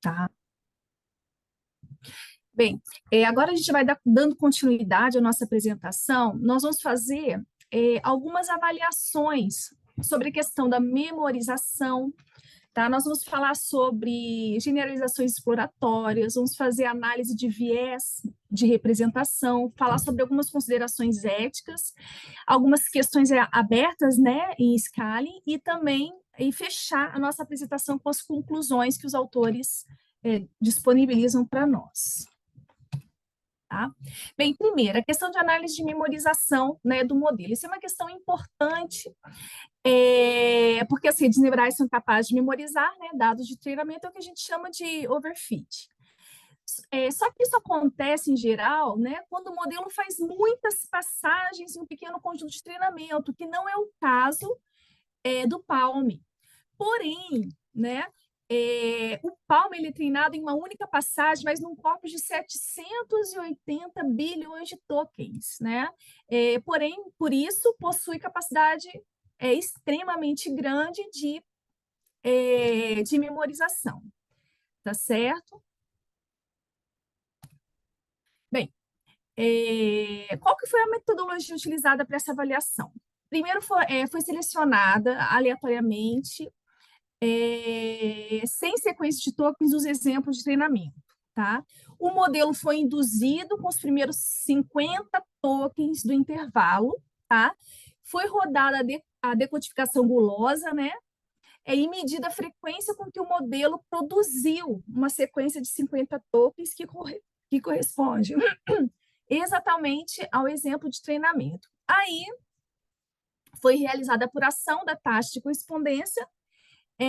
tá? Bem, agora a gente vai dando continuidade à nossa apresentação. Nós vamos fazer algumas avaliações sobre a questão da memorização, tá? Nós vamos falar sobre generalizações exploratórias, vamos fazer análise de viés de representação, falar sobre algumas considerações éticas, algumas questões abertas, né, em Scala, e também fechar a nossa apresentação com as conclusões que os autores disponibilizam para nós. Tá? Bem, primeiro, a questão de análise de memorização, né, do modelo. Isso é uma questão importante, porque assim, redes neurais são capazes de memorizar, né, dados de treinamento, é o que a gente chama de overfit. Só que isso acontece, em geral, né, quando o modelo faz muitas passagens em um pequeno conjunto de treinamento, que não é o caso do Palm. Porém, né, o Palm ele é treinado em uma única passagem, mas num corpus de 780 bilhões de tokens, né? Porém, por isso, possui capacidade extremamente grande de memorização, tá certo? Bem, qual que foi a metodologia utilizada para essa avaliação? Primeiro foi selecionada aleatoriamente sem sequência de tokens os exemplos de treinamento, tá? O modelo foi induzido com os primeiros 50 tokens do intervalo, tá? Foi rodada a decodificação gulosa, né? E medida a frequência com que o modelo produziu uma sequência de 50 tokens que corresponde exatamente ao exemplo de treinamento. Aí foi realizada a apuração da taxa de correspondência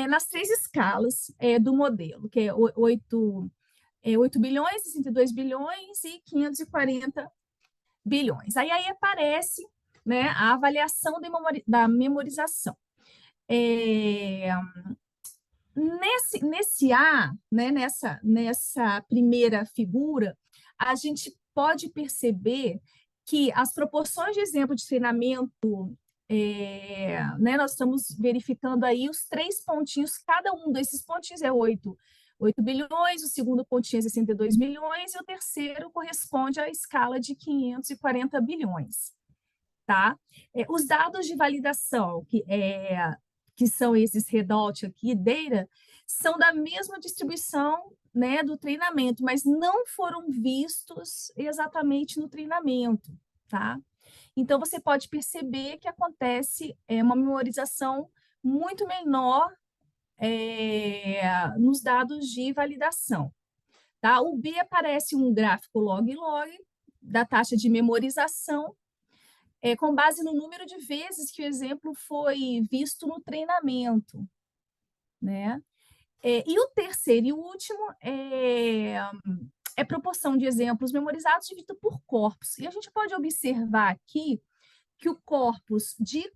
nas três escalas do modelo, que é 8 bilhões, 62 bilhões e 540 bilhões. Aí aparece, né, a avaliação da memorização. Nesse A, né, nessa primeira figura, a gente pode perceber que as proporções de exemplo de treinamento né, nós estamos verificando aí os 3 pontinhos, cada um desses pontinhos é 8 bilhões, o segundo pontinho é 62 bilhões e o terceiro corresponde à escala de 540 bilhões. Tá? Os dados de validação, que são esses redout aqui, data, são da mesma distribuição, né, do treinamento, mas não foram vistos exatamente no treinamento, tá? Então, você pode perceber que acontece uma memorização muito menor nos dados de validação. Tá? O B aparece um gráfico log-log da taxa de memorização, com base no número de vezes que o exemplo foi visto no treinamento. Né? E o terceiro e o último é proporção de exemplos memorizados dividido por corpos. E a gente pode observar aqui que o corpus de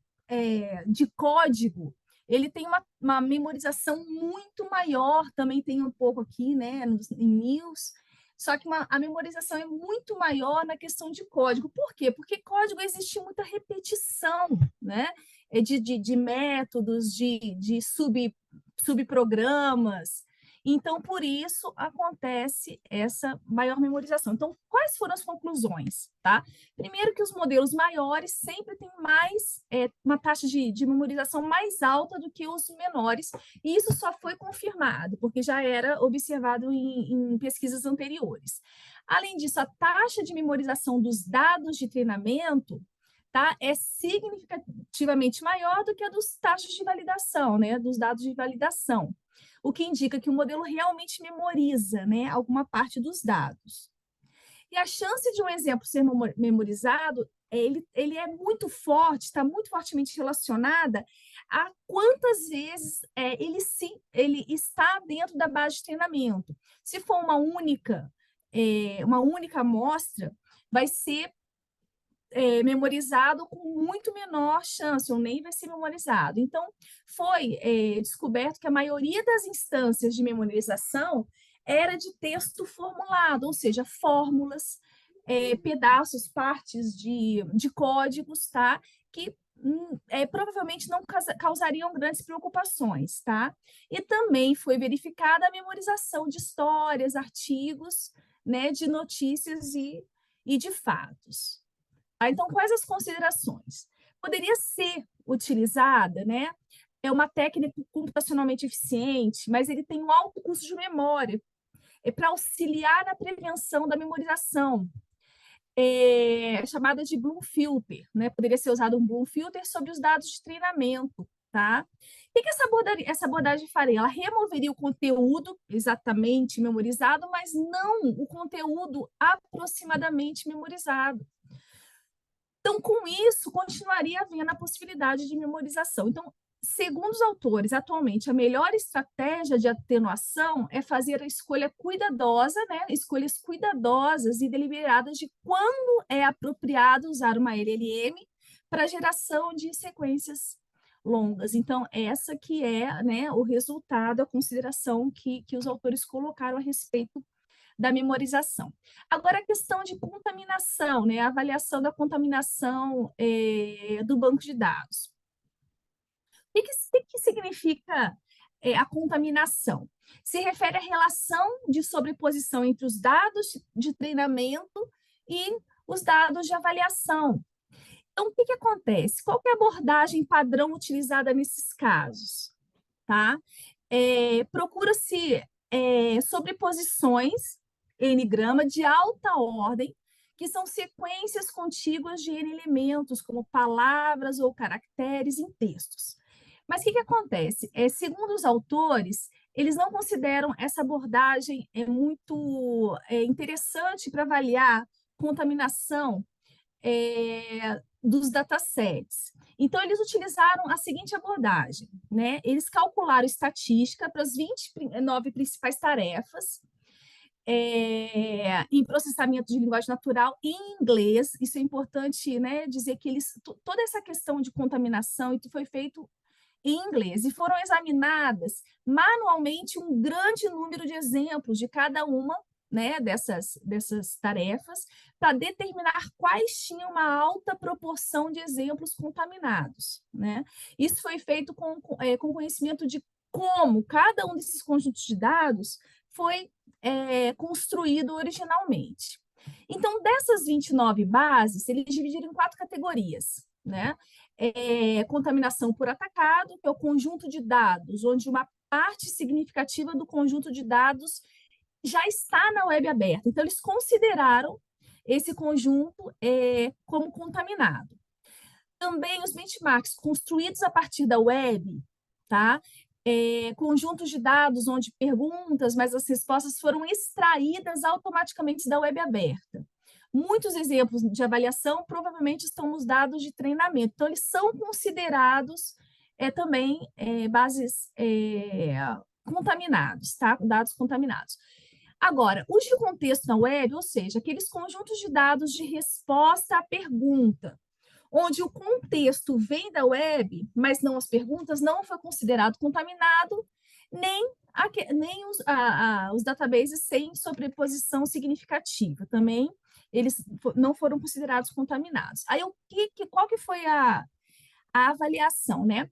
código ele tem uma memorização muito maior, também tem um pouco aqui, né, em news, só que a memorização é muito maior na questão de código. Por quê? Porque código existe muita repetição, né, de métodos, de subprogramas. Então, por isso, acontece essa maior memorização. Então, quais foram as conclusões? Tá? Primeiro que os modelos maiores sempre têm uma taxa de memorização mais alta do que os menores, e isso só foi confirmado, porque já era observado em pesquisas anteriores. Além disso, a taxa de memorização dos dados de treinamento tá, é significativamente maior do que a dos taxas de validação, né, dos dados de validação, o que indica que o modelo realmente memoriza, né, alguma parte dos dados. E a chance de um exemplo ser memorizado, ele é muito forte, está muito fortemente relacionada a quantas vezes ele está dentro da base de treinamento. Se for uma única amostra, vai ser memorizado com muito menor chance, ou nem vai ser memorizado. Então, foi descoberto que a maioria das instâncias de memorização era de texto formulado, ou seja, fórmulas, pedaços, partes de códigos, tá? Que provavelmente não causariam grandes preocupações, tá? E também foi verificada a memorização de histórias, artigos, né, de notícias e de fatos. Então, quais as considerações? Poderia ser utilizada, né? É uma técnica computacionalmente eficiente, mas ele tem um alto custo de memória, para auxiliar na prevenção da memorização, chamada de Bloom Filter, né? Poderia ser usado um Bloom Filter sobre os dados de treinamento, tá? O que essa abordagem faria? Ela removeria o conteúdo exatamente memorizado, mas não o conteúdo aproximadamente memorizado. Então, com isso, continuaria havendo a possibilidade de memorização. Então, segundo os autores, atualmente, a melhor estratégia de atenuação é fazer a escolha cuidadosa, né? Escolhas cuidadosas e deliberadas de quando é apropriado usar uma LLM para geração de sequências longas. Então, essa que é, né, o resultado, a consideração que os autores colocaram a respeito da memorização. Agora, a questão de contaminação, né? A avaliação da contaminação do banco de dados. O que significa a contaminação? Se refere à relação de sobreposição entre os dados de treinamento e os dados de avaliação. Então, o que acontece? Qual que é a abordagem padrão utilizada nesses casos? Tá? Procura-se sobreposições N-grama de alta ordem, que são sequências contíguas de N elementos, como palavras ou caracteres em textos. Mas o que acontece? Segundo os autores, eles não consideram essa abordagem muito interessante para avaliar contaminação dos datasets. Então, eles utilizaram a seguinte abordagem, né? Eles calcularam estatística para as 29 principais tarefas, em processamento de linguagem natural em inglês. Isso é importante, né, dizer que toda essa questão de contaminação foi feito em inglês, e foram examinadas manualmente um grande número de exemplos de cada uma, né, dessas tarefas, para determinar quais tinham uma alta proporção de exemplos contaminados, né? Isso foi feito com conhecimento de como cada um desses conjuntos de dados foi construído originalmente. Então, dessas 29 bases, eles dividiram em 4 categorias, né? Contaminação por atacado, que é o conjunto de dados, onde uma parte significativa do conjunto de dados já está na web aberta. Então, eles consideraram esse conjunto como contaminado. Também os benchmarks construídos a partir da web, tá? Conjuntos de dados onde perguntas, mas as respostas foram extraídas automaticamente da web aberta. Muitos exemplos de avaliação provavelmente estão nos dados de treinamento. Então, eles são considerados também bases contaminados, tá? Dados contaminados. Agora, os de contexto na web, ou seja, aqueles conjuntos de dados de resposta à pergunta, onde o contexto vem da web, mas não as perguntas, não foi considerado contaminado, nem os databases sem sobreposição significativa. Também eles não foram considerados contaminados. Aí, qual que foi a avaliação, né?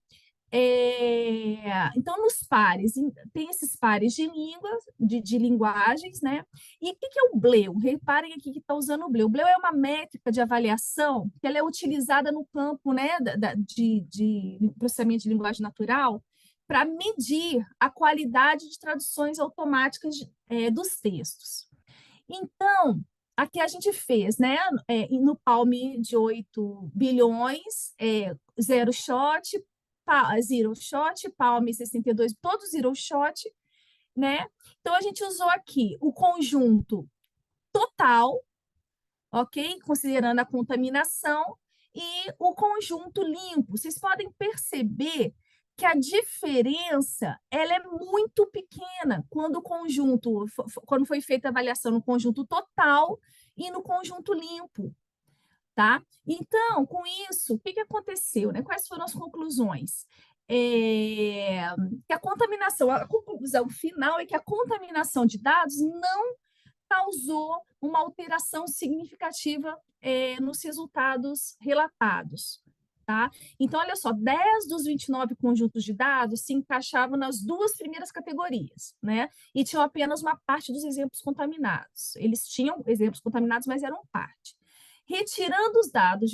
Então, nos pares, tem esses pares de línguas, de linguagens, né? E o que é o BLEU? Reparem aqui que está usando o BLEU. O BLEU é uma métrica de avaliação que ela é utilizada no campo, né, de processamento de linguagem natural para medir a qualidade de traduções automáticas dos textos. Então, aqui a gente fez, né, no Palm de 8 bilhões, zero shot, zero shot, Palm 62, todos zero shot, né? Então, a gente usou aqui o conjunto total, ok? Considerando a contaminação, e o conjunto limpo. Vocês podem perceber que a diferença ela é muito pequena quando foi feita a avaliação no conjunto total e no conjunto limpo, tá? Então, com isso, o que aconteceu, né? Quais foram as conclusões? Que a conclusão final é que a contaminação de dados não causou uma alteração significativa nos resultados relatados, tá? Então, olha só, 10 dos 29 conjuntos de dados se encaixavam nas duas primeiras categorias, né? E tinham apenas uma parte dos exemplos contaminados. Eles tinham exemplos contaminados, mas eram parte. Retirando os dados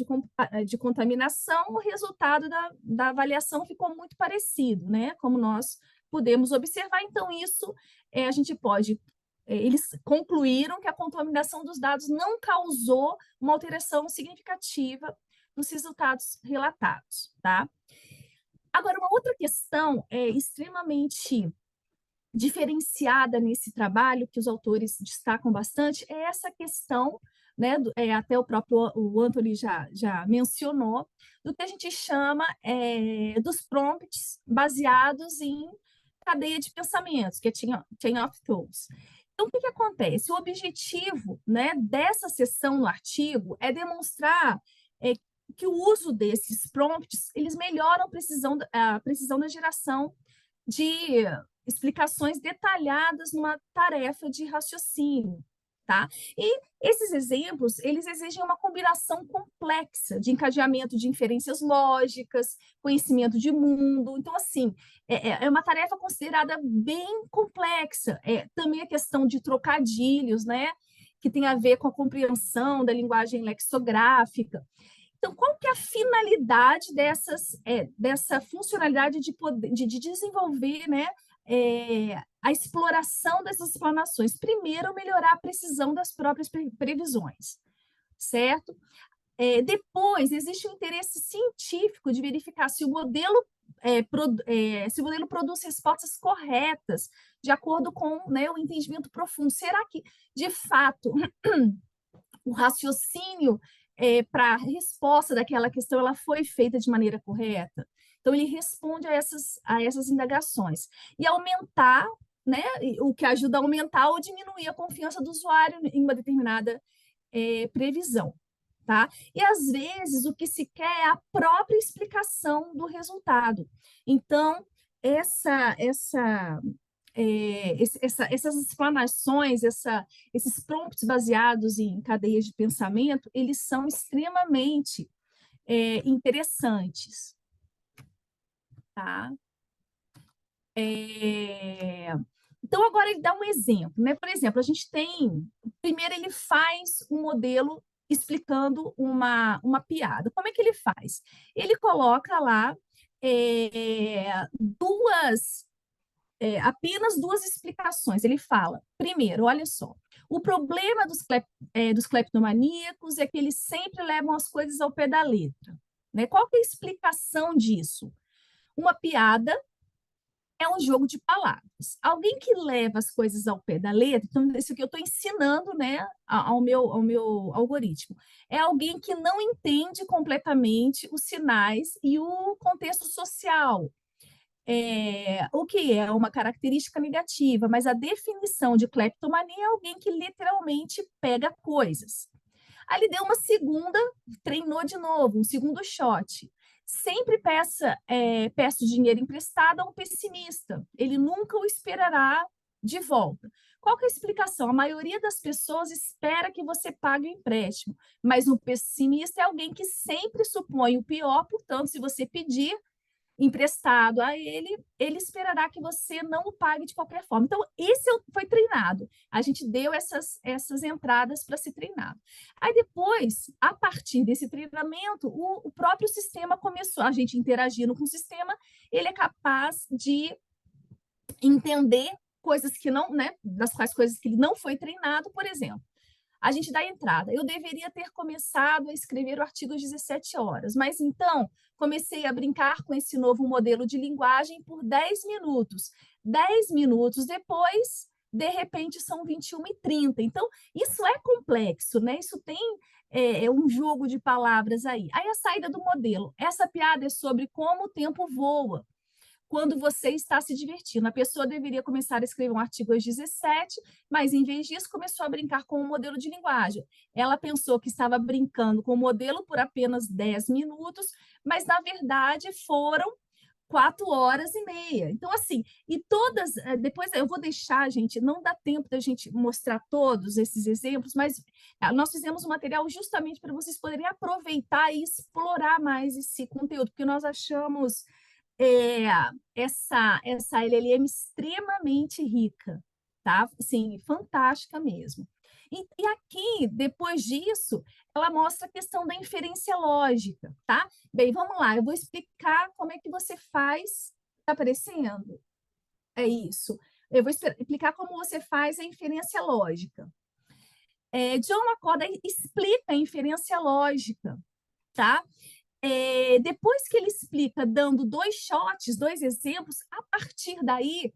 de contaminação, o resultado da avaliação ficou muito parecido, né? Como nós podemos observar. Então, isso a gente pode... eles concluíram que a contaminação dos dados não causou uma alteração significativa nos resultados relatados, tá? Agora, uma outra questão extremamente diferenciada nesse trabalho, que os autores destacam bastante, é essa questão, né, até o próprio o Anthony já mencionou, do que a gente chama dos prompts baseados em cadeia de pensamentos, que é chain of thoughts. Então, o que acontece? O objetivo, né, dessa seção no artigo é demonstrar que o uso desses prompts, eles melhoram a precisão da geração de explicações detalhadas numa tarefa de raciocínio, tá? E esses exemplos, eles exigem uma combinação complexa de encadeamento de inferências lógicas, conhecimento de mundo. Então, assim, é uma tarefa considerada bem complexa. Também a questão de trocadilhos, né? Que tem a ver com a compreensão da linguagem lexicográfica. Então, qual que é a finalidade dessa funcionalidade de desenvolver, né, a exploração dessas explanações? Primeiro, melhorar a precisão das próprias previsões, certo? Depois, existe um interesse científico de verificar se o modelo produz respostas corretas, de acordo com, né, o entendimento profundo. Será que, de fato, o raciocínio para a resposta daquela questão ela foi feita de maneira correta? Então, ele responde a essas indagações. E aumentar, né, o que ajuda a aumentar ou diminuir a confiança do usuário em uma determinada previsão. Tá? E, às vezes, o que se quer é a própria explicação do resultado. Então, essas explanações, esses prompts baseados em cadeias de pensamento, eles são extremamente interessantes. Tá? Então, agora ele dá um exemplo, né? Por exemplo, a gente tem... Primeiro, ele faz um modelo explicando uma piada. Como é que ele faz? Ele coloca lá apenas duas explicações. Ele fala, primeiro, olha só, o problema dos cleptomaníacos é que eles sempre levam as coisas ao pé da letra. Né? Qual que é a explicação disso? Uma piada é um jogo de palavras. Alguém que leva as coisas ao pé da letra, então isso que eu estou ensinando, né, ao meu algoritmo, é alguém que não entende completamente os sinais e o contexto social. O que é uma característica negativa, mas a definição de cleptomania é alguém que literalmente pega coisas. Aí ele deu uma segunda, treinou de novo, um segundo shot. Sempre peça dinheiro emprestado a um pessimista. Ele nunca o esperará de volta. Qual que é a explicação? A maioria das pessoas espera que você pague o empréstimo, mas um pessimista é alguém que sempre supõe o pior, portanto, se você pedir emprestado a ele, ele esperará que você não o pague de qualquer forma. Então, esse foi treinado. A gente deu essas entradas para ser treinado. Aí depois, a partir desse treinamento, o próprio sistema começou, a gente interagindo com o sistema, ele é capaz de entender coisas que não, né, das quais coisas que ele não foi treinado, por exemplo. A gente dá entrada. Eu deveria ter começado a escrever o artigo às 17 horas, mas então comecei a brincar com esse novo modelo de linguagem por 10 minutos. 10 minutos depois, de repente, são 21h30. Então, isso é complexo, né? Isso tem um jogo de palavras aí. Aí a saída do modelo. Essa piada é sobre como o tempo voa quando você está se divertindo. A pessoa deveria começar a escrever um artigo às 17, mas, em vez disso, começou a brincar com o modelo de linguagem. Ela pensou que estava brincando com o modelo por apenas 10 minutos, mas, na verdade, foram 4 horas e meia. Então, assim, e todas, depois eu vou deixar, gente, não dá tempo da gente mostrar todos esses exemplos, mas nós fizemos um material justamente para vocês poderem aproveitar e explorar mais esse conteúdo, porque nós achamos é, essa LLM extremamente rica, tá? Assim, fantástica mesmo. E aqui, depois disso, ela mostra a questão da inferência lógica, tá? Bem, vamos lá, eu vou explicar como é que você faz. Está aparecendo? É isso. Eu vou explicar como você faz a inferência lógica. John Lacorda explica a inferência lógica, tá? Depois que ele explica, dando 2 shots, 2 exemplos, a partir daí,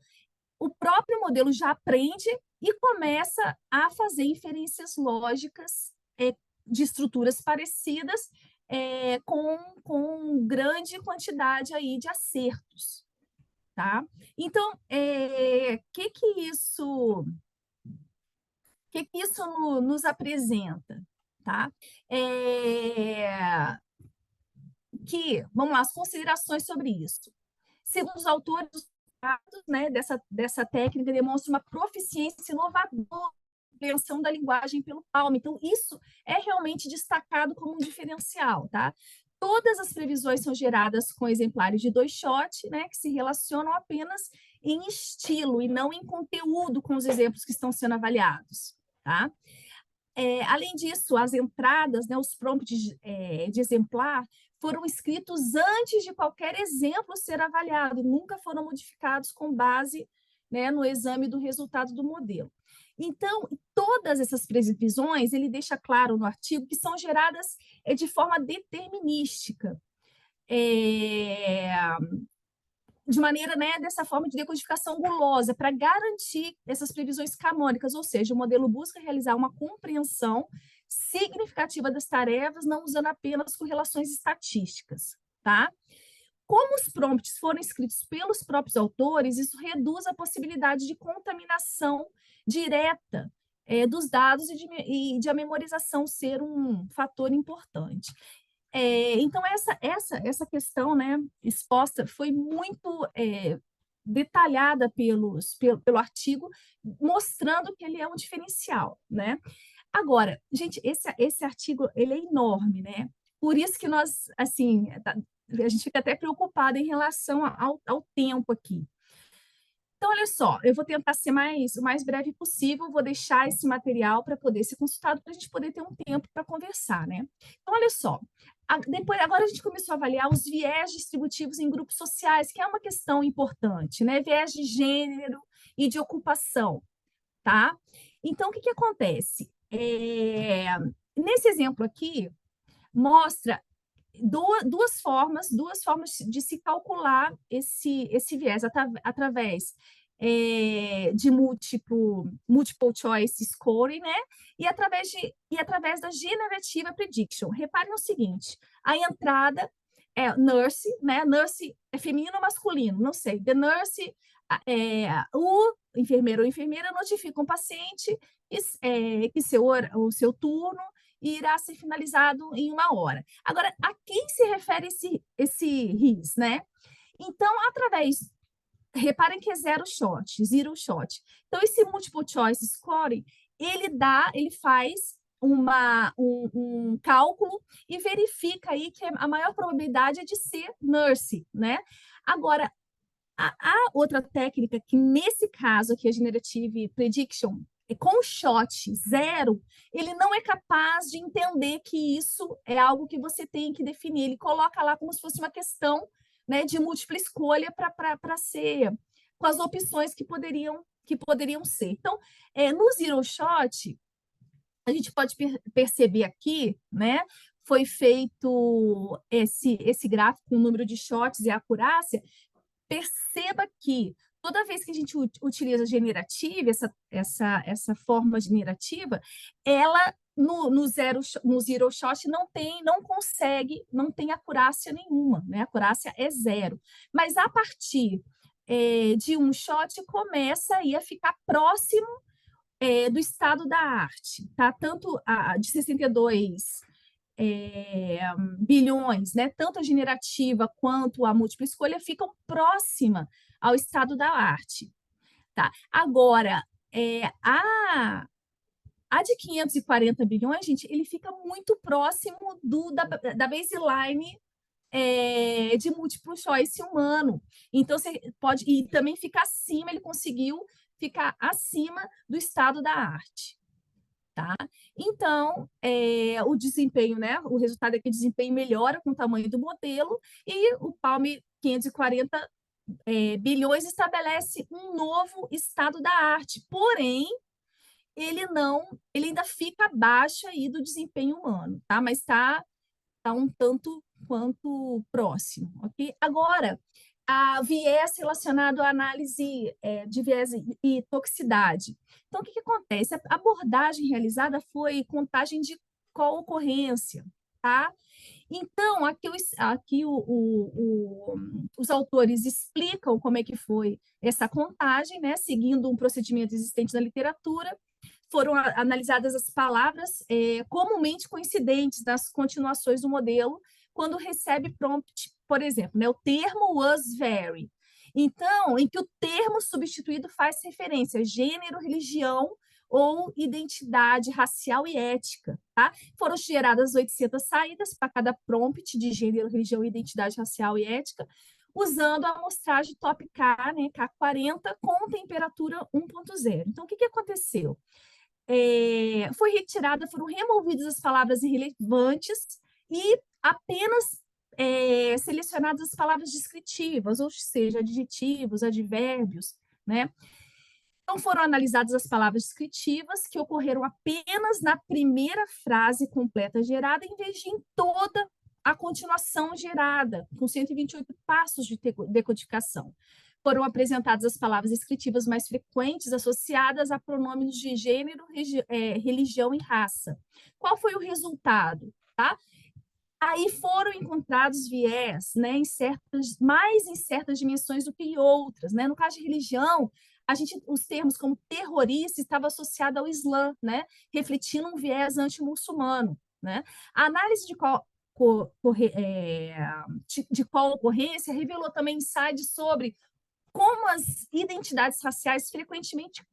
o próprio modelo já aprende e começa a fazer inferências lógicas de estruturas parecidas com grande quantidade aí de acertos, tá? Então, que isso nos apresenta, tá? Vamos lá, as considerações sobre isso. Segundo os autores, os dados, né, dessa técnica demonstram uma proficiência inovadora na compreensão da linguagem pelo palmo. Então, isso é realmente destacado como um diferencial, tá? Todas as previsões são geradas com exemplares de 2 shot, né, que se relacionam apenas em estilo e não em conteúdo com os exemplos que estão sendo avaliados, tá? Além disso, as entradas, né, os prompts de exemplar, foram escritos antes de qualquer exemplo ser avaliado, nunca foram modificados com base, né, no exame do resultado do modelo. Então, todas essas previsões, ele deixa claro no artigo que são geradas de forma determinística. De maneira, né, dessa forma de decodificação gulosa, para garantir essas previsões canônicas, ou seja, o modelo busca realizar uma compreensão significativa das tarefas, não usando apenas correlações estatísticas, tá? Como os prompts foram escritos pelos próprios autores, isso reduz a possibilidade de contaminação direta dos dados e de a memorização ser um fator importante. Então, essa questão, né, exposta foi muito detalhada pelo artigo, mostrando que ele é um diferencial, né? Agora, gente, esse artigo, ele é enorme, né? Por isso que nós, assim, a gente fica até preocupada em relação ao tempo aqui. Então, olha só, eu vou tentar ser o mais breve possível, vou deixar esse material para poder ser consultado, para a gente poder ter um tempo para conversar, né? Então, olha só, agora a gente começou a avaliar os viés distributivos em grupos sociais, que é uma questão importante, né? Viés de gênero e de ocupação, tá? Então, o que acontece? Nesse exemplo aqui, mostra duas formas de se calcular esse viés através de multiple choice scoring, né? E através da generativa prediction. Reparem o seguinte: a entrada é nurse, né? Nurse é feminino ou masculino? Não sei. The nurse, o enfermeiro ou enfermeira notifica um paciente que o seu turno irá ser finalizado em 1 hora. Agora, a quem se refere esse RIS, né? Então, reparem que é zero shot. Então, esse multiple choice scoring, ele faz um cálculo e verifica aí que a maior probabilidade é de ser nurse, né? Agora, a outra técnica, que nesse caso aqui, a Generative Prediction, com o shot zero, ele não é capaz de entender que isso é algo que você tem que definir. Ele coloca lá como se fosse uma questão, né, de múltipla escolha para ser, com as opções que poderiam ser. Então, no zero shot, a gente pode perceber aqui, né, foi feito esse gráfico com o número de shots e a acurácia. Perceba que toda vez que a gente utiliza generativa, essa forma generativa, ela no zero shot não tem acurácia nenhuma, né? A acurácia é zero. Mas a partir de um shot começa aí a ficar próximo do estado da arte, tá? Tanto a de 62 bilhões, né, tanto a generativa quanto a múltipla escolha, ficam próxima ao estado da arte. Tá? Agora, a de 540 bilhões, gente, ele fica muito próximo da baseline de múltiplo choice humano. Então, você pode... E também fica acima, ele conseguiu ficar acima do estado da arte. Tá? Então, o desempenho, né? O resultado é que o desempenho melhora com o tamanho do modelo e o Palm 540 bilhões estabelece um novo estado da arte. Porém, ele ainda fica abaixo aí do desempenho humano, tá? Mas está um tanto quanto próximo, ok? Agora, a viés relacionado à análise de viés e toxicidade. Então, o que acontece? A abordagem realizada foi contagem de co-ocorrência, tá? Então, aqui os autores explicam como é que foi essa contagem, né? Seguindo um procedimento existente na literatura, foram analisadas as palavras comumente coincidentes nas continuações do modelo, quando recebe prompt, por exemplo, né, o termo was very. Então, em que o termo substituído faz referência a gênero, religião ou identidade racial e ética. Tá? Foram geradas 800 saídas para cada prompt de gênero, religião, identidade racial e ética, usando a amostragem top K, né, K40, com temperatura 1.0. Então, o que aconteceu? Foram removidas as palavras irrelevantes e apenas selecionadas as palavras descritivas, ou seja, adjetivos, advérbios, né? Então, foram analisadas as palavras descritivas que ocorreram apenas na primeira frase completa gerada, em vez de em toda a continuação gerada, com 128 passos de decodificação. Foram apresentadas as palavras descritivas mais frequentes associadas a pronômenos de gênero, religião e raça. Qual foi o resultado? Tá? Aí foram encontrados viés, né, mais em certas dimensões do que em outras. Né? No caso de religião, os termos como terrorista estavam associados ao Islã, né, refletindo um viés anti-muçulmano. Né? A análise de qual ocorrência revelou também insights sobre como as identidades raciais frequentemente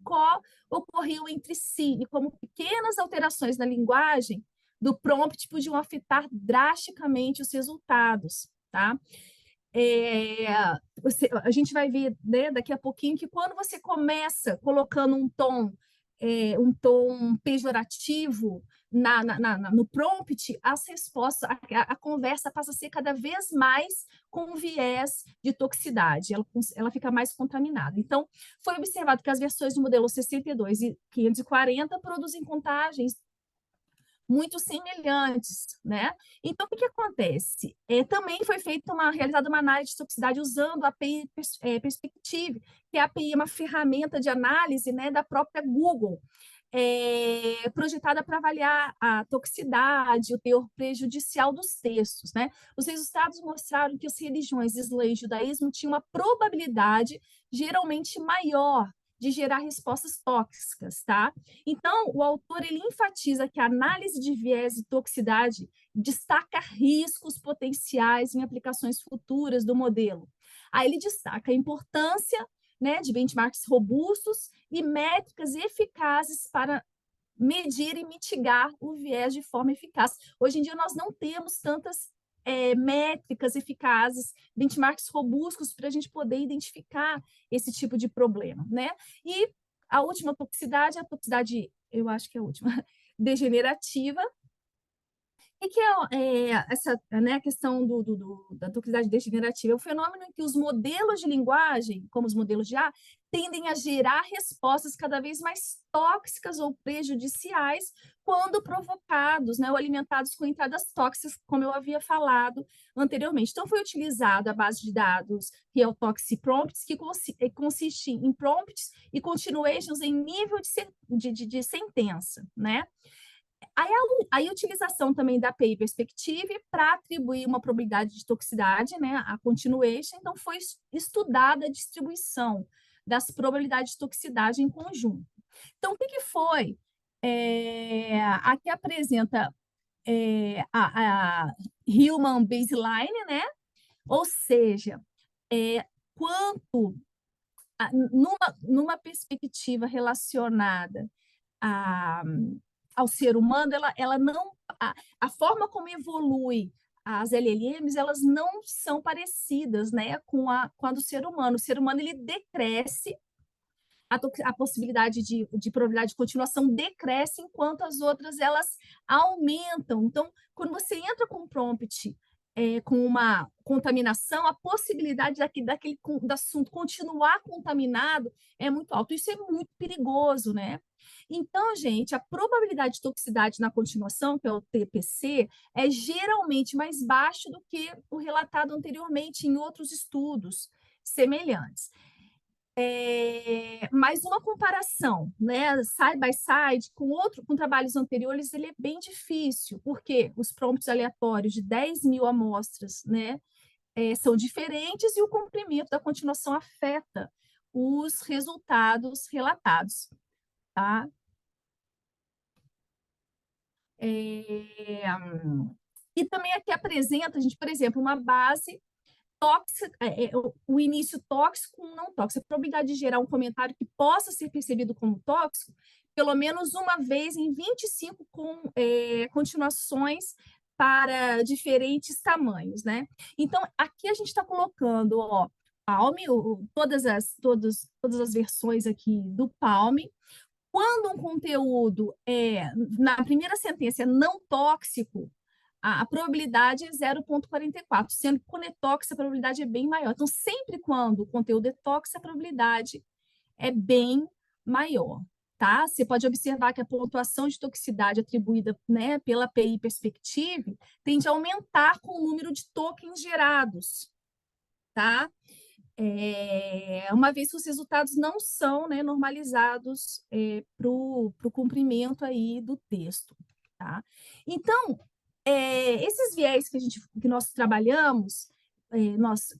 ocorriam entre si e como pequenas alterações na linguagem do prompt podiam afetar drasticamente os resultados, tá? A gente vai ver, né, daqui a pouquinho que quando você começa colocando um tom pejorativo no prompt, as respostas, a conversa passa a ser cada vez mais com um viés de toxicidade, ela fica mais contaminada. Então, foi observado que as versões do modelo 62 e 540 produzem contagens muito semelhantes, né? Então, o que acontece? Também foi realizada uma análise de toxicidade usando a API Perspective, que a API é uma ferramenta de análise, né, da própria Google, projetada para avaliar a toxicidade, o teor prejudicial dos textos, né? Os resultados mostraram que as religiões Islã e Judaísmo tinham uma probabilidade geralmente maior de gerar respostas tóxicas, tá? Então, o autor ele enfatiza que a análise de viés e toxicidade destaca riscos potenciais em aplicações futuras do modelo. Aí ele destaca a importância, né, de benchmarks robustos e métricas eficazes para medir e mitigar o viés de forma eficaz. Hoje em dia, nós não temos tantas métricas eficazes, benchmarks robustos para a gente poder identificar esse tipo de problema, né? E a última toxicidade, eu acho que é a última, degenerativa. E que essa, né, a questão da toxicidade degenerativa é um fenômeno em que os modelos de linguagem, como os modelos de A, tendem a gerar respostas cada vez mais tóxicas ou prejudiciais quando provocados, né, ou alimentados com entradas tóxicas, como eu havia falado anteriormente. Então, foi utilizada a base de dados Real Toxic Prompts, que consiste em prompts e continuations em nível de sentença, né? Aí a utilização também da API Perspective para atribuir uma probabilidade de toxicidade, né, a continuation, então foi estudada a distribuição das probabilidades de toxicidade em conjunto. Então, o que foi? Aqui apresenta a Human Baseline, né? Ou seja, quanto numa perspectiva relacionada a, ao ser humano, ela não a forma como evolui as LLMs, elas não são parecidas, né, com a do ser humano. O ser humano ele decresce, a possibilidade de probabilidade de continuação decresce, enquanto as outras elas aumentam. Então, quando você entra com um prompt com uma contaminação, a possibilidade daquele assunto continuar contaminado é muito alta. Isso é muito perigoso, né? Então, gente, a probabilidade de toxicidade na continuação, que é o TPC, é geralmente mais baixo do que o relatado anteriormente em outros estudos semelhantes. Mas uma comparação, né, side by side, com trabalhos anteriores, ele é bem difícil, porque os prompts aleatórios de 10.000 amostras, né, são diferentes e o comprimento da continuação afeta os resultados relatados, tá? E também aqui apresenta, a gente, por exemplo, uma base tóxico, o início tóxico com não tóxico. A probabilidade de gerar um comentário que possa ser percebido como tóxico, pelo menos uma vez em 25 continuações para diferentes tamanhos, né? Então, aqui a gente está colocando, ó, Palm, todas as versões aqui do Palm. Quando um conteúdo na primeira sentença, é não tóxico, a probabilidade é 0,44, sendo que quando é tóxico, a probabilidade é bem maior. Então, sempre quando o conteúdo é tóxico, a probabilidade é bem maior, tá? Você pode observar que a pontuação de toxicidade atribuída, né, pela API Perspective tende a aumentar com o número de tokens gerados, tá? Uma vez que os resultados não são, né, normalizados para o cumprimento aí do texto, tá? Então, esses viés que nós trabalhamos,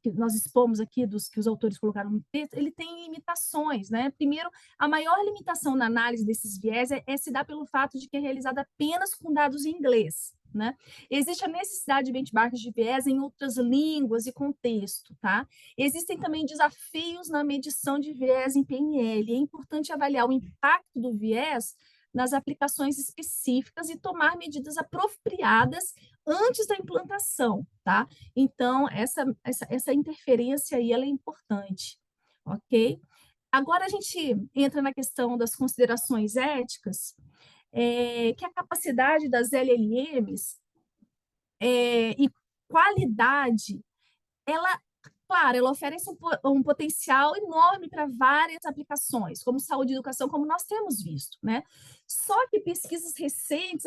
que nós expomos aqui, que os autores colocaram no texto, ele tem limitações, né? Primeiro, a maior limitação na análise desses viés se dá pelo fato de que é realizada apenas com dados em inglês, né? Existe a necessidade de benchmarks de viés em outras línguas e contexto, tá? Existem também desafios na medição de viés em PNL. É importante avaliar o impacto do viés nas aplicações específicas e tomar medidas apropriadas antes da implantação, tá? Então, essa interferência aí, ela é importante, ok? Agora a gente entra na questão das considerações éticas, que a capacidade das LLMs e qualidade, ela, claro, ela oferece um potencial enorme para várias aplicações, como saúde e educação, como nós temos visto, né? Só que pesquisas recentes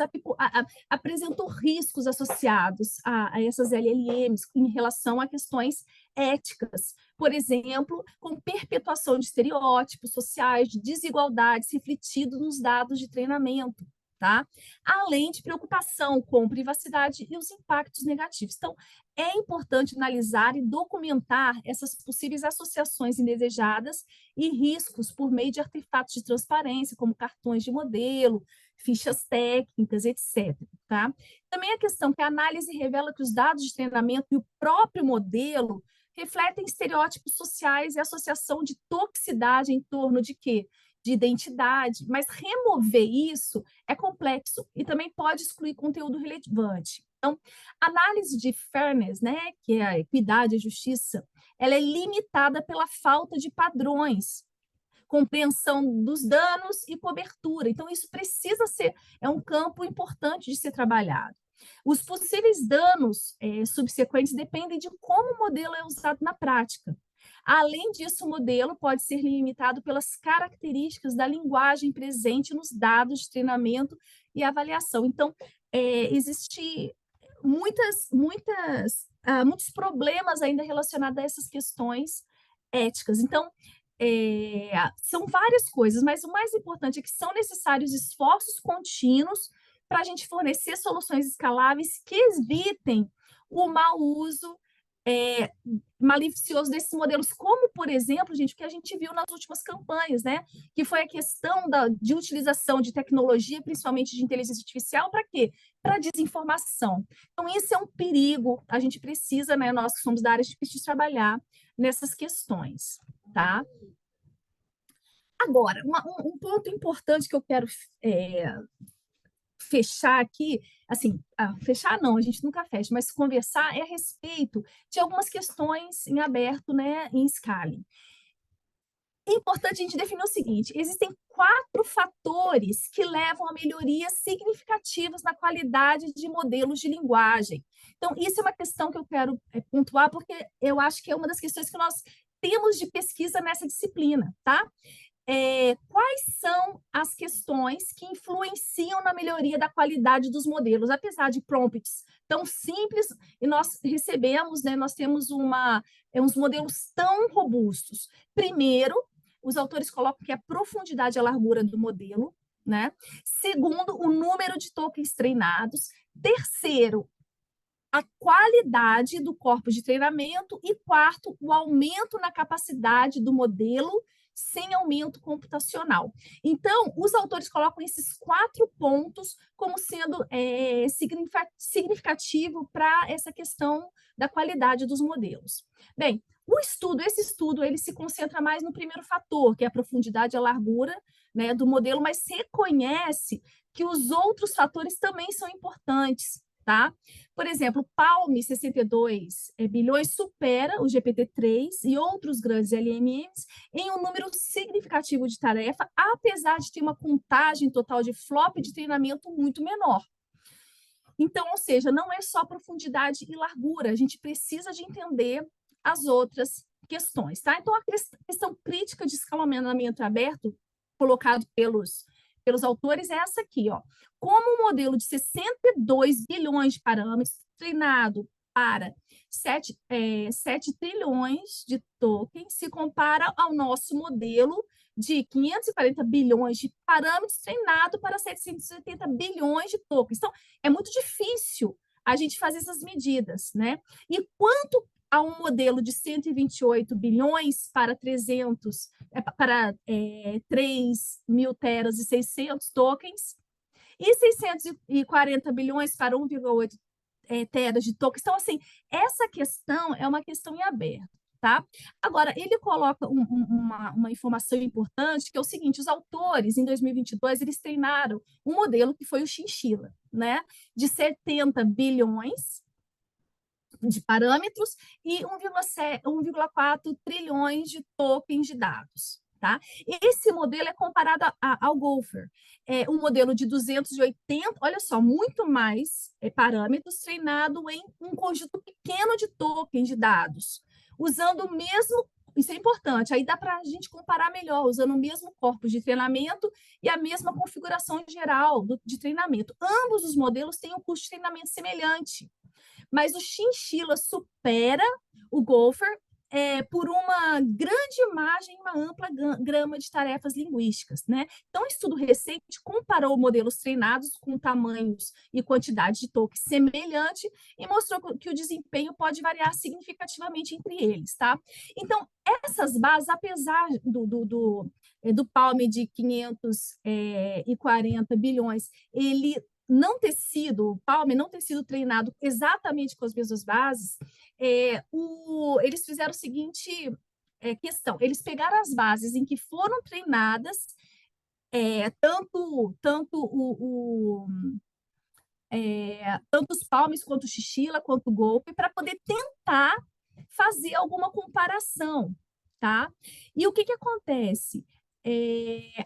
apresentam riscos associados a essas LLMs em relação a questões éticas, por exemplo, com perpetuação de estereótipos sociais, de desigualdades refletidos nos dados de treinamento, tá? Além de preocupação com privacidade e os impactos negativos. Então, é importante analisar e documentar essas possíveis associações indesejadas e riscos por meio de artefatos de transparência, como cartões de modelo, fichas técnicas, etc. Tá? Também a questão que a análise revela que os dados de treinamento e o próprio modelo refletem estereótipos sociais e associação de toxicidade em torno de quê? De identidade, mas remover isso é complexo e também pode excluir conteúdo relevante. Então, análise de fairness, né, que é a equidade e justiça, ela é limitada pela falta de padrões, compreensão dos danos e cobertura. Então, isso precisa ser, é um campo importante de ser trabalhado. Os possíveis danos subsequentes dependem de como o modelo é usado na prática. Além disso, o modelo pode ser limitado pelas características da linguagem presente nos dados de treinamento e avaliação. Então, existe muitos problemas ainda relacionados a essas questões éticas. Então, são várias coisas, mas o mais importante é que são necessários esforços contínuos para a gente fornecer soluções escaláveis que evitem o mau uso malicioso desses modelos, como, por exemplo, gente, o que a gente viu nas últimas campanhas, né? Que foi a questão de utilização de tecnologia, principalmente de inteligência artificial, para quê? Para desinformação. Então, isso é um perigo, a gente precisa, né? Nós que somos da área, a gente precisa trabalhar nessas questões, tá? Agora, um ponto importante que eu quero fechar aqui, assim, fechar não, a gente nunca fecha, mas conversar é a respeito de algumas questões em aberto, né, em Scala. É importante a gente definir o seguinte: existem 4 fatores que levam a melhorias significativas na qualidade de modelos de linguagem. Então, isso é uma questão que eu quero pontuar, porque eu acho que é uma das questões que nós temos de pesquisa nessa disciplina, tá? Quais são as questões que influenciam na melhoria da qualidade dos modelos, apesar de prompts tão simples, e nós recebemos, né, nós temos uns modelos tão robustos. Primeiro, os autores colocam que a profundidade e a largura do modelo, né? Segundo, o número de tokens treinados. Terceiro, a qualidade do corpo de treinamento. E quarto, o aumento na capacidade do modelo sem aumento computacional. Então, os autores colocam esses 4 pontos como sendo significativo para essa questão da qualidade dos modelos. Bem, esse estudo, ele se concentra mais no primeiro fator, que é a profundidade e a largura, né, do modelo, mas reconhece que os outros fatores também são importantes, tá? Por exemplo, o Palm 62 bilhões supera o GPT-3 e outros grandes LMMs em um número significativo de tarefa, apesar de ter uma contagem total de flop de treinamento muito menor. Então, ou seja, não é só profundidade e largura, a gente precisa de entender as outras questões, tá? Então, a questão crítica de escalonamento aberto, colocado pelos autores, é essa aqui, ó. Como um modelo de 62 bilhões de parâmetros treinado para 7 trilhões de tokens se compara ao nosso modelo de 540 bilhões de parâmetros treinado para 780 bilhões de tokens. Então, é muito difícil a gente fazer essas medidas, né? E quanto a um modelo de 128 bilhões para 3 mil teras e 600 tokens, e 640 bilhões para 1,8 teras de tokens. Então, assim, essa questão é uma questão em aberto, tá? Agora, ele coloca uma informação importante, que é o seguinte: os autores, em 2022, eles treinaram um modelo que foi o Chinchilla, né? De 70 bilhões de parâmetros e 1,4 trilhões de tokens de dados. Tá? Esse modelo é comparado ao Gopher, um modelo de 280, olha só, muito mais parâmetros treinado em um conjunto pequeno de tokens de dados, usando o mesmo, isso é importante, aí dá para a gente comparar melhor, usando o mesmo corpus de treinamento e a mesma configuração geral de treinamento. Ambos os modelos têm um custo de treinamento semelhante, mas o Chinchilla supera o Gopher por uma grande margem, uma ampla gama de tarefas linguísticas, né? Então, um estudo recente comparou modelos treinados com tamanhos e quantidade de tokens semelhante e mostrou que o desempenho pode variar significativamente entre eles, tá? Então, essas bases, apesar do Palm de 540 bilhões, ele não ter sido, o Palm não ter sido treinado exatamente com as mesmas bases, eles fizeram o seguinte questão: eles pegaram as bases em que foram treinadas tanto os Palms quanto o Chinchilla, quanto o Golpe, para poder tentar fazer alguma comparação, tá? E o que acontece?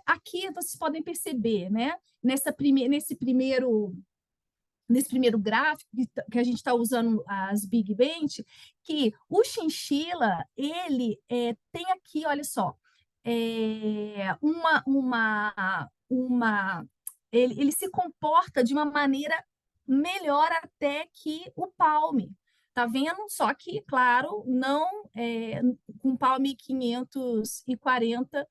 Aqui vocês podem perceber, né? Nesse primeiro gráfico que a gente está usando as Big Bench, que o Chinchilla, ele tem aqui, olha só, ele se comporta de uma maneira melhor até que o Palm, tá vendo? Só que, claro, não com o Palm 540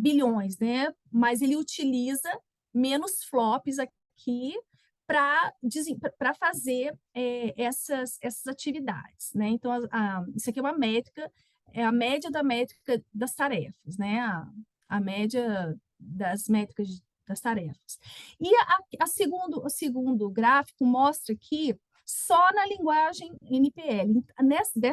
bilhões, né? Mas ele utiliza menos flops aqui para fazer essas atividades, né? Então, isso aqui é uma métrica, é a média da métrica das tarefas, né? A média das métricas das tarefas. E o segundo gráfico mostra que só na linguagem NPL,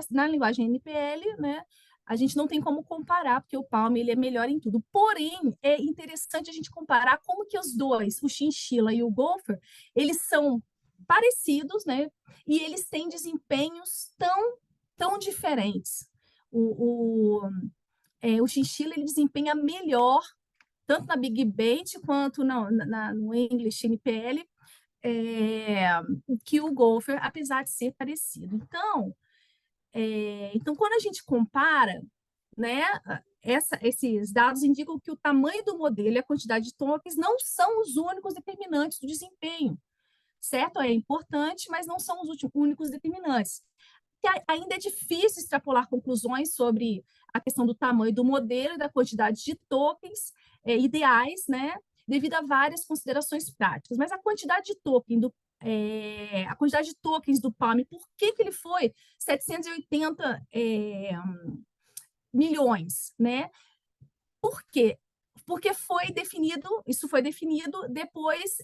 na linguagem NPL, né? A gente não tem como comparar, porque o Palm ele é melhor em tudo. Porém, é interessante a gente comparar como que os dois, o chinchila e o gopher, eles são parecidos, né? E eles têm desempenhos tão diferentes. O chinchila ele desempenha melhor, tanto na Big Bait quanto no English NPL, que o gopher, apesar de ser parecido. Então, quando a gente compara, né, esses dados indicam que o tamanho do modelo e a quantidade de tokens não são os únicos determinantes do desempenho, certo? É importante, mas não são os únicos determinantes. Ainda é difícil extrapolar conclusões sobre a questão do tamanho do modelo e da quantidade de tokens ideais, né, devido a várias considerações práticas. Mas a quantidade de tokens do Palm, por que ele foi 780 milhões, né? Por quê? Porque isso foi definido depois,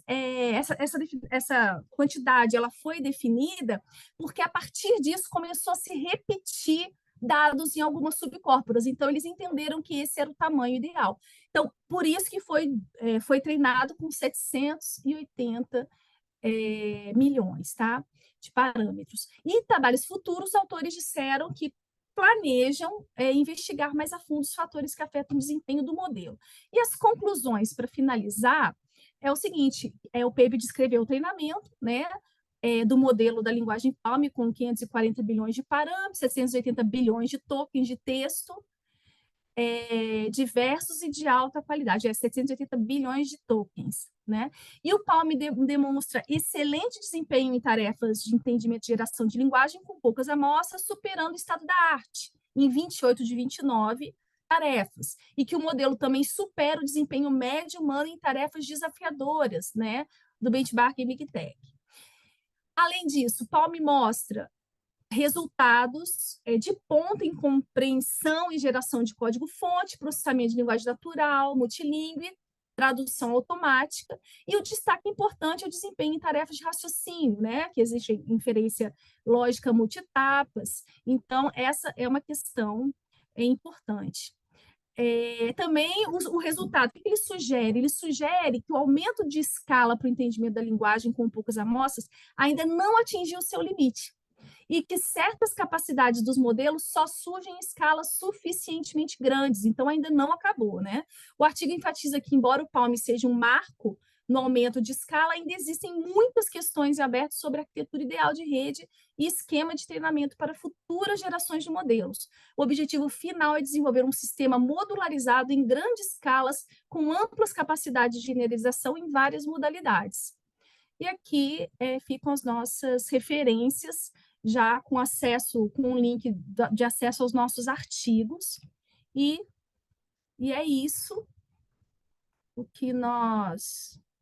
essa quantidade ela foi definida porque a partir disso começou a se repetir dados em algumas subcorporas, então eles entenderam que esse era o tamanho ideal. Então, por isso que foi treinado com 780 milhões, tá? De parâmetros. E em trabalhos futuros, os autores disseram que planejam investigar mais a fundo os fatores que afetam o desempenho do modelo. E as conclusões, para finalizar, é o seguinte: o paper descreveu o treinamento, né, do modelo da linguagem Palm com 540 bilhões de parâmetros, 780 bilhões de tokens de texto, diversos e de alta qualidade, 780 bilhões de tokens, né? E o Palm demonstra excelente desempenho em tarefas de entendimento e geração de linguagem com poucas amostras, superando o estado da arte em 28 de 29 tarefas, e que o modelo também supera o desempenho médio humano em tarefas desafiadoras, né, do benchmark e Big Tech. Além disso, o Palm mostra resultados de ponta em compreensão e geração de código-fonte, processamento de linguagem natural, multilingüe, tradução automática, e o destaque importante é o desempenho em tarefas de raciocínio, né, que existe inferência lógica multietapas. Então, essa é uma questão importante. Também o resultado, o que ele sugere? Ele sugere que o aumento de escala para o entendimento da linguagem com poucas amostras ainda não atingiu o seu limite, e que certas capacidades dos modelos só surgem em escalas suficientemente grandes, então ainda não acabou, né? O artigo enfatiza que, embora o Palm seja um marco no aumento de escala, ainda existem muitas questões abertas sobre a arquitetura ideal de rede e esquema de treinamento para futuras gerações de modelos. O objetivo final é desenvolver um sistema modularizado em grandes escalas, com amplas capacidades de generalização em várias modalidades. E aqui ficam as nossas referências, já com um link de acesso aos nossos artigos, e é isso o que nós